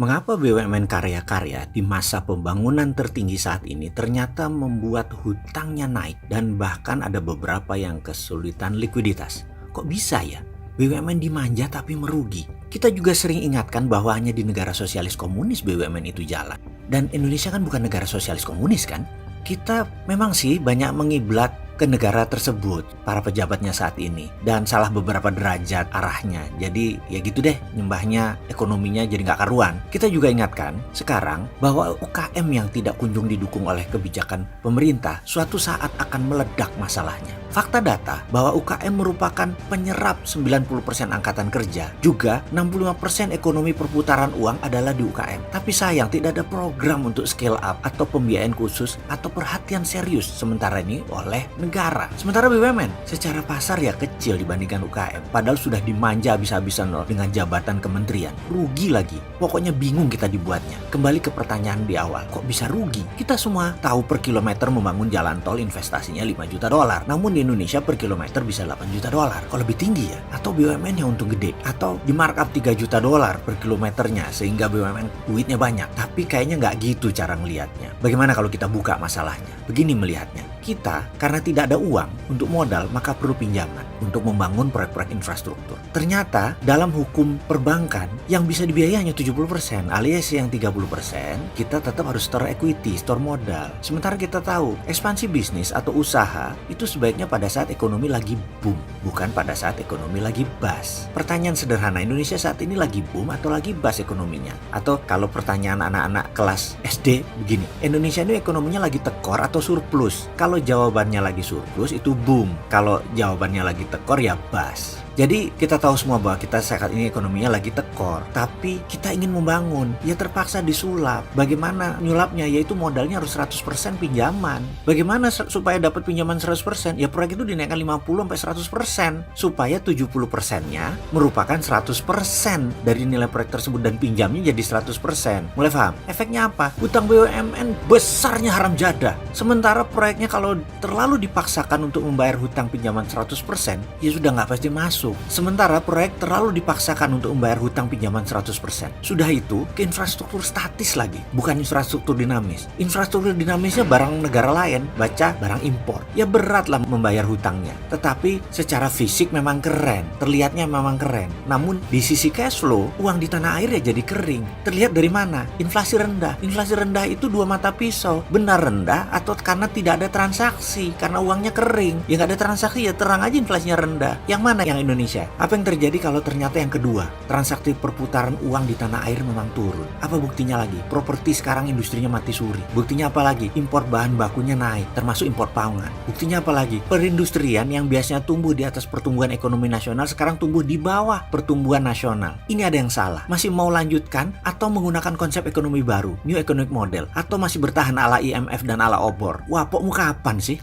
Mengapa BUMN karya-karya di masa pembangunan tertinggi saat ini ternyata membuat hutangnya naik dan bahkan ada beberapa yang kesulitan likuiditas? Kok bisa ya? BUMN dimanja tapi merugi. Kita juga sering ingatkan bahwa hanya di negara sosialis komunis BUMN itu jalan. Dan Indonesia kan bukan negara sosialis komunis kan? Kita memang sih banyak mengiblat ke negara tersebut, para pejabatnya saat ini, dan salah beberapa derajat arahnya. Jadi ya gitu deh, nyembahnya ekonominya jadi nggak karuan. Kita juga ingatkan sekarang bahwa UKM yang tidak kunjung didukung oleh kebijakan pemerintah suatu saat akan meledak masalahnya. Fakta data bahwa UKM merupakan penyerap 90% angkatan kerja, juga 65% ekonomi perputaran uang adalah di UKM. Tapi sayang tidak ada program untuk scale up atau pembiayaan khusus atau perhatian serius sementara ini oleh negara. Sementara BUMN secara pasar ya kecil dibandingkan UKM. Padahal sudah dimanja habis-habisan loh dengan jabatan kementerian. Rugi lagi. Pokoknya bingung kita dibuatnya. Kembali ke pertanyaan di awal. Kok bisa rugi? Kita semua tahu per kilometer membangun jalan tol investasinya 5 juta dolar. Namun di Indonesia per kilometer bisa 8 juta dolar. Kok lebih tinggi ya? Atau BUMN yang untung gede? Atau di markup 3 juta dolar per kilometernya sehingga BUMN duitnya banyak. Tapi kayaknya nggak gitu cara ngelihatnya. Bagaimana kalau kita buka masalahnya? Begini melihatnya. Kita karena tidak ada uang untuk modal maka perlu pinjaman untuk membangun proyek-proyek infrastruktur. Ternyata dalam hukum perbankan yang bisa dibiayai hanya 70% alias yang 30% kita tetap harus store equity, store modal. Sementara kita tahu ekspansi bisnis atau usaha itu sebaiknya pada saat ekonomi lagi boom, bukan pada saat ekonomi lagi bust. Pertanyaan sederhana, Indonesia saat ini lagi boom atau lagi bust ekonominya? Atau kalau pertanyaan anak-anak kelas SD begini, Indonesia ini ekonominya lagi tekor atau surplus? Kalau jawabannya lagi surplus itu boom, kalau jawabannya lagi tekor ya bust. Jadi kita tahu semua bahwa kita saat ini ekonominya lagi tekor, tapi kita ingin membangun, ya terpaksa disulap. Bagaimana nyulapnya? Yaitu modalnya harus 100% pinjaman. Bagaimana supaya dapat pinjaman 100%? Ya proyek itu dinaikkan 50-100% supaya 70%-nya merupakan 100% dari nilai proyek tersebut dan pinjamnya jadi 100%. Mulai paham? Efeknya apa? Hutang BUMN besarnya haram jadah. Sementara proyeknya kalau terlalu dipaksakan untuk membayar hutang pinjaman 100%, ya sudah nggak pasti masuk. Sementara proyek terlalu dipaksakan untuk membayar hutang pinjaman 100%. Sudah itu ke infrastruktur statis lagi, bukan infrastruktur dinamis. Infrastruktur dinamisnya barang negara lain, baca barang impor. Ya berat lah membayar hutangnya. Tetapi secara fisik memang keren, terlihatnya memang keren. Namun di sisi cash flow, uang di tanah air ya jadi kering. Terlihat dari mana? Inflasi rendah. Inflasi rendah itu dua mata pisau. Benar rendah atau karena tidak ada transaksi, karena uangnya kering. Ya nggak ada transaksi ya terang aja inflasinya rendah. Yang mana yang Indonesia? Apa yang terjadi kalau ternyata yang kedua, transaksi perputaran uang di tanah air memang turun? Apa buktinya lagi? Properti sekarang industrinya mati suri. Buktinya apa lagi? Impor bahan bakunya naik, termasuk impor pangan. Buktinya apa lagi? Perindustrian yang biasanya tumbuh di atas pertumbuhan ekonomi nasional sekarang tumbuh di bawah pertumbuhan nasional. Ini ada yang salah. Masih mau lanjutkan atau menggunakan konsep ekonomi baru, new economic model, atau masih bertahan ala IMF dan ala obor? Wah, pok muka kapan sih?